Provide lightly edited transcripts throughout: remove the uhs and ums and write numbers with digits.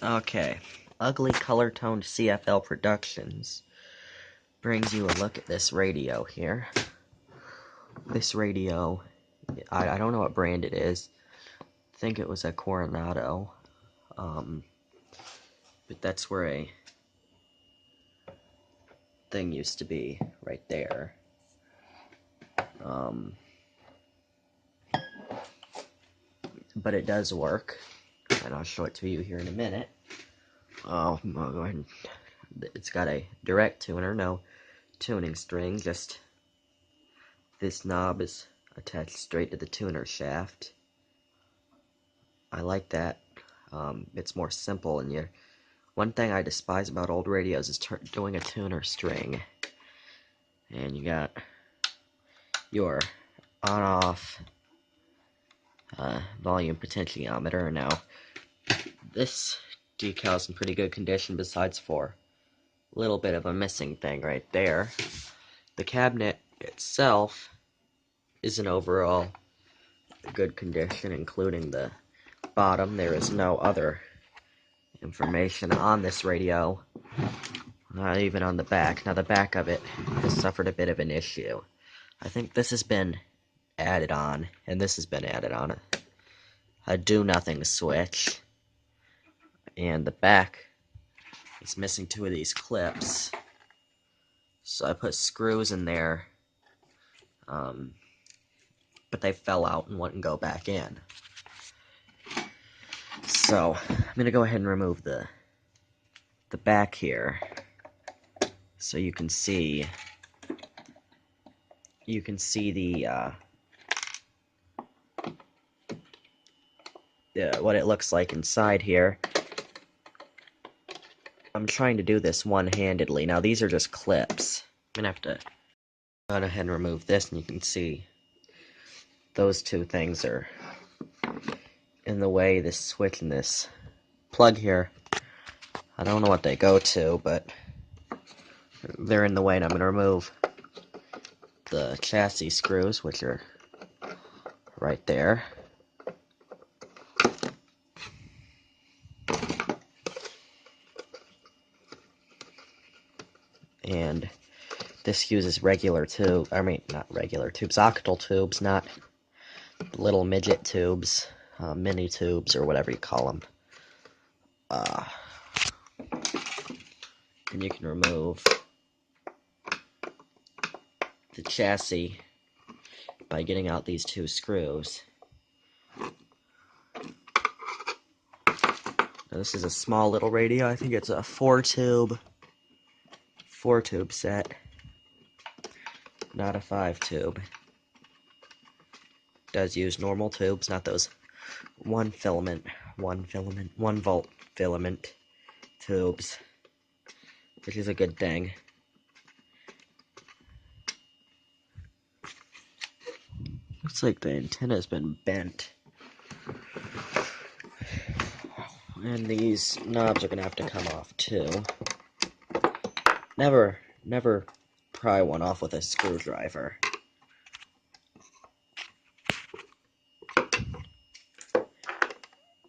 Okay, Ugly Color Toned CFL Productions brings you a look at this radio here. This radio, I don't know what brand it is. I think it was a Coronado. But that's where a thing used to be, right there. But it does work, and I'll show it to you here in a minute. I'll go ahead and, it's got a direct tuner, no tuning string, just this knob is attached straight to the tuner shaft. I like that. It's more simple, and one thing I despise about old radios is doing a tuner string. And you got your on-off volume potentiometer. Now, this decal's in pretty good condition besides for a little bit of a missing thing right there. The cabinet itself is in overall good condition, including the bottom. There is no other information on this radio, not even on the back. Now the back of it has suffered a bit of an issue. I think this has been added on, and this has been added on. A do nothing switch, and the back is missing two of these clips, so I put screws in there, but they fell out and wouldn't go back in. So I'm gonna go ahead and remove the back here, so you can see what it looks like inside here. I'm trying to do this one-handedly. Now these are just clips. I'm gonna have to go ahead and remove this, and you can see those two things are in the way. This switch and this plug here, I don't know what they go to, but they're in the way, and I'm going to remove the chassis screws, which are right there. And this uses regular tube, not regular tubes, octal tubes, not little midget tubes, mini tubes, or whatever you call them. And you can remove the chassis by getting out these two screws. Now, this is a small little radio. I think it's a four tube set, not a 5-tube. Does use normal tubes, not those 1 volt filament tubes, which is a good thing. Looks like the antenna's been bent. And these knobs are gonna have to come off too. Never pry one off with a screwdriver.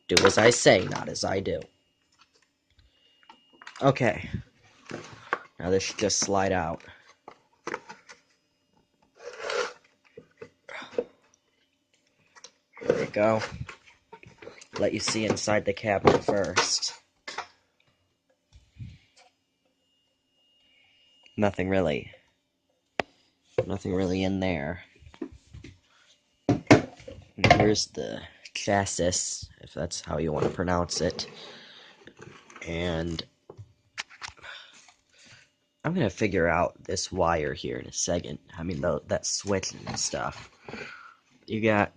Do as I say, not as I do. Okay. Now this should just slide out. There we go. Let you see inside the cabinet first. Nothing really in there. And here's the chassis, if that's how you want to pronounce it. And I'm gonna figure out this wire here in a second. That switch and stuff. You got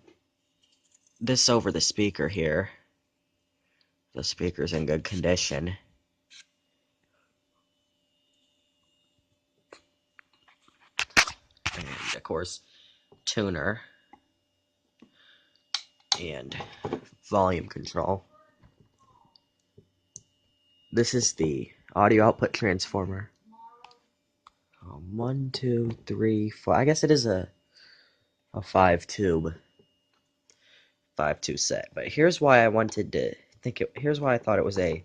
this over the speaker here. The speaker's in good condition. And of course, tuner and volume control. This is the audio output transformer. 1, 2, 3, 4. I guess it is a 5-tube set. But here's why I thought it was a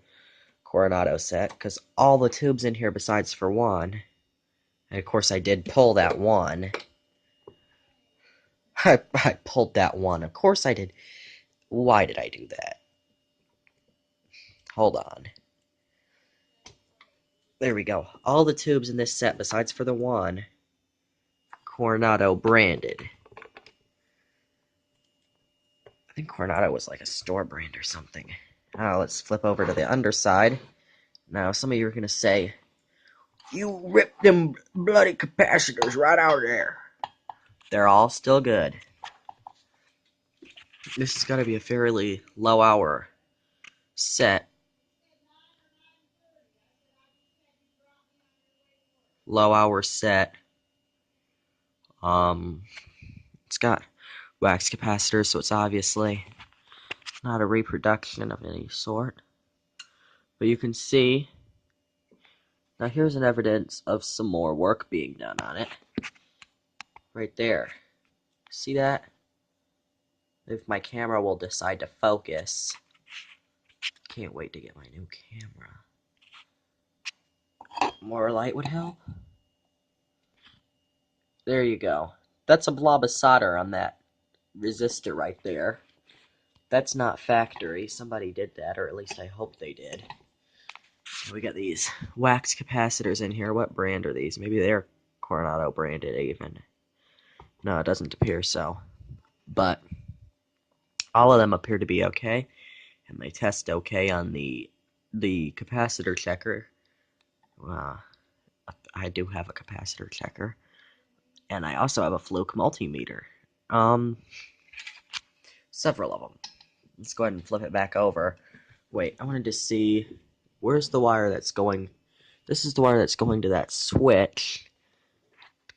Coronado set, because all the tubes in here besides for one, and of course I did pull that one. I pulled that one. Of course I did. Why did I do that? Hold on. There we go. All the tubes in this set besides for the one, Coronado branded. I think Coronado was like a store brand or something. Now let's flip over to the underside. Now some of you are going to say, you ripped them bloody capacitors right out of there. They're all still good. This is going to be a fairly low hour set. Low hour set. It's got wax capacitors, so it's obviously not a reproduction of any sort. But you can see, now here's an evidence of some more work being done on it. Right there. See that? If my camera will decide to focus. Can't wait to get my new camera. More light would help. There you go. That's a blob of solder on that resistor right there. That's not factory. Somebody did that, or at least I hope they did. We got these wax capacitors in here. What brand are these? Maybe they're Coronado branded even. No, it doesn't appear so. But all of them appear to be okay, and they test okay on the capacitor checker. I do have a capacitor checker, and I also have a Fluke multimeter. Several of them. Let's go ahead and flip it back over. Wait, I wanted to see, where's the wire that's going? This is the wire that's going to that switch,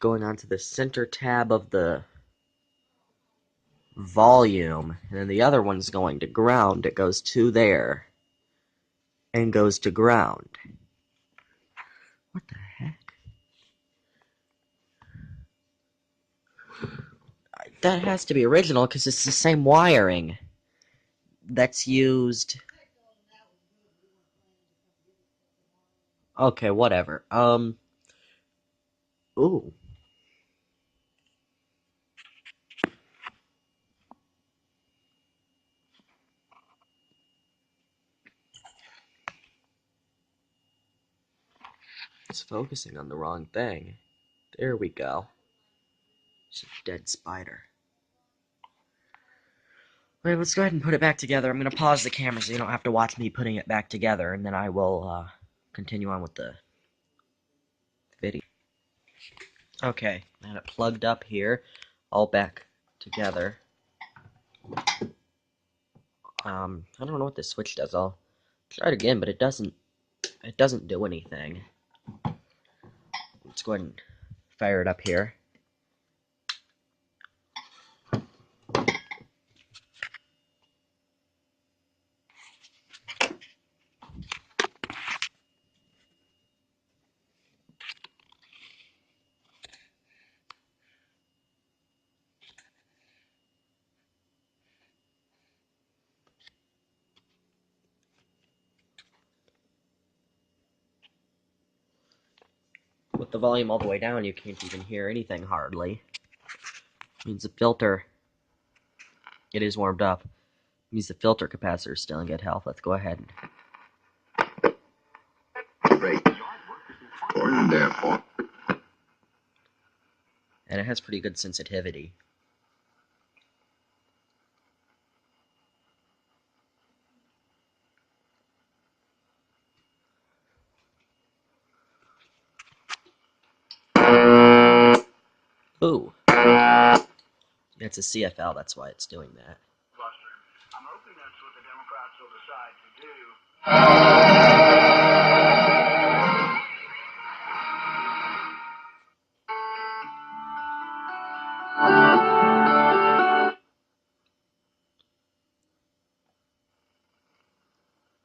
going onto the center tab of the volume, and then the other one's going to ground. It goes to there and goes to ground. What the heck? That has to be original because it's the same wiring that's used. Okay, whatever. Ooh. It's focusing on the wrong thing. There we go. It's a dead spider. Wait, let's go ahead and put it back together. I'm going to pause the camera so you don't have to watch me putting it back together, and then I will continue on with the video. Okay, I had it plugged up here, all back together. I don't know what this switch does. I'll try it again, but it doesn't do anything. Let's go ahead and fire it up here. With the volume all the way down, you can't even hear anything hardly. Means the filter, it is warmed up. Means the filter capacitor is still in good health. Let's go ahead and and it has pretty good sensitivity. Ooh. It's a CFL, that's why it's doing that. I'm hoping that's what the Democrats will decide to do.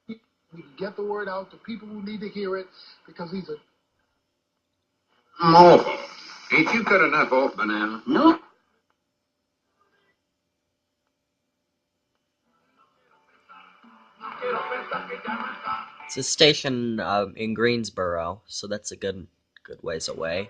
We can get the word out to people who need to hear it, because he's a... Ain't you cut enough off, Banana? No. It's a station in Greensboro, so that's a good ways away.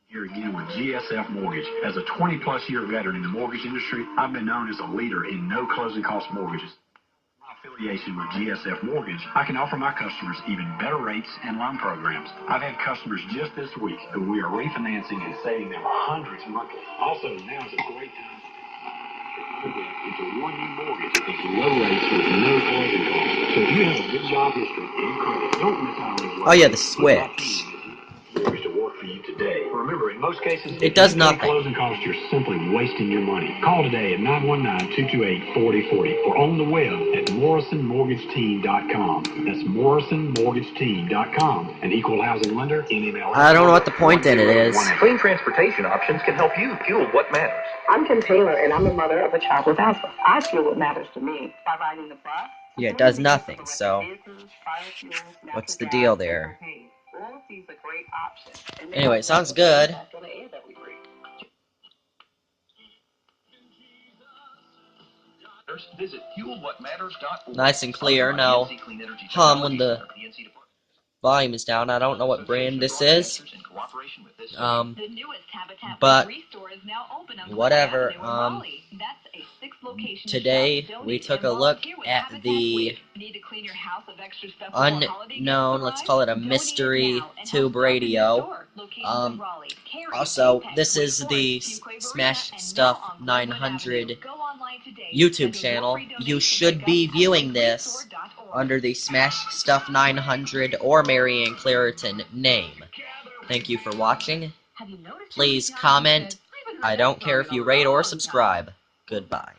Here again with GSF Mortgage. As a 20-plus year veteran in the mortgage industry, I've been known as a leader in no closing cost mortgages. My affiliation with GSF Mortgage, I can offer my customers even better rates and loan programs. I've had customers just this week who we are refinancing and saving them hundreds monthly. Also, now is a great time to into one new mortgage at these low rates with no closing costs. So if you have a good job history and credit, don't miss out on these. Oh yeah, the switch. Mortgage to work for you today. Remember, in most cases, it does nothing. Closing costs, you're simply wasting your money. Call today at 919-228-4040 or on the web at MorrisonMortgageTeam.com. That's MorrisonMortgageTeam.com. An equal housing lender. I don't know what the point in it is. Clean transportation options can help you fuel what matters. I'm Kim Taylor, and I'm a mother of a child with asthma. I fuel what matters to me by riding the bus. Yeah, it does nothing, so what's the deal there? Anyway, sounds good. Nice and clear, no hum when the volume is down. I don't know what brand this is. But whatever. Today we took a look at the unknown, let's call it a mystery tube radio. Also, this is the Smash Stuff 900 YouTube channel. You should be viewing this under the Smash Stuff 900 or Marianne Clariton name. Thank you for watching. Please comment. I don't care if you rate or subscribe. Goodbye.